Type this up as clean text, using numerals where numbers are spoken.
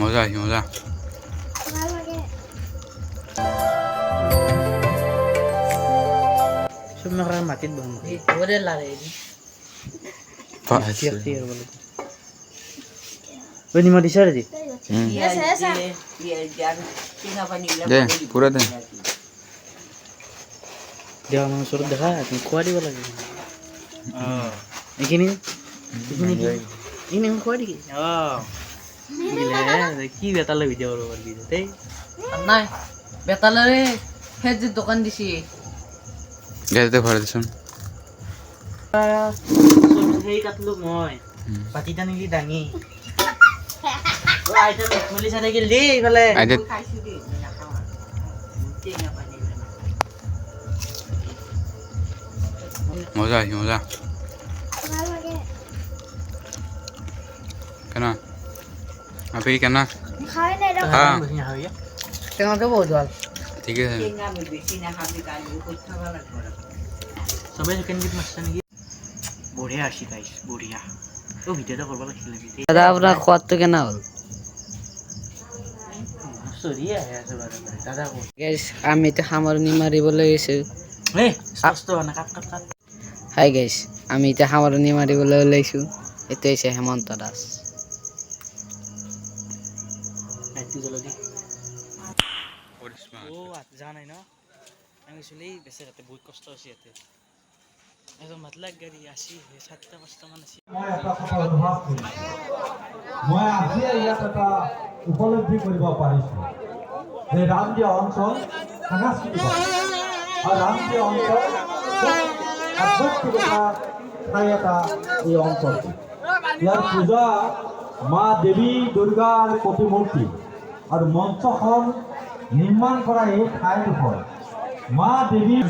মজা আহিছে মজা সব মেঘাৰ মাটিত বহন নিমখ দিছা আজি দে পুৰা দে দেৱা মানুহৰ ওচৰত দেখা তুমি খোৱা দিব লাগে এইখিনি এইখিনি খোৱা নেকি কি বেটালৈ ভিডিঅ' কৰিব পাৰিবি দেই নাই বেতালৰে সেই যে দোকান দিছি গেছতে ভৰাই দেচোন সেই কাটলো মই পাতিটা নিলি দাঙি আইতা মেলি চাই থাকিল দেই এইফালে মজা আহিছে মজা কেনা আপি কেনা টেঙাটো বহুত ভাল ঠিকে আছে চবেই চিকেন বিট মাছটা নেকি বঢ়িয়া আছে গাইছ বঢ়িয়া তো ভিডিঅ'টা কৰিব লাগিছিল দাদা আপোনাৰ সোৱাদটো কেনে হ'ল চৰি আহে আছে বাৰু দাদা গাইছ আমি এতিয়া সামৰণি মাৰিবলৈ গৈছোঁ এই স্পষ্ট হোৱা নাই কাট কাট কাট হাই গাইছ আমি এতিয়া সামৰণি মাৰিবলৈ ওলাইছোঁ এইটো হৈছে হেমন্ত দাস লাইটটো জ্বলাই দি যা নাই ন আমি চলি বেছি ৰাতে বহুত কষ্ট হৈছে ইয়াতে এজন মাতলাক গাড়ী আসি 7টা 5টা মান আছে মই আজি ইয়াত এটা উপলব্ধি কৰিব পাৰিছোঁ যে ৰামদিয়া অঞ্চল সাংস্কৃতিক আৰু ৰামদিয়া অঞ্চল আধ্যাত্মিক ঠাই এটা এই অঞ্চলটি ইয়াৰ পূজা মা দেৱী দুৰ্গাৰ প্ৰতিমূৰ্তি আৰু মঞ্চখন নিৰ্মাণ কৰা এই ঠাইডোখৰ মা দেৱীৰ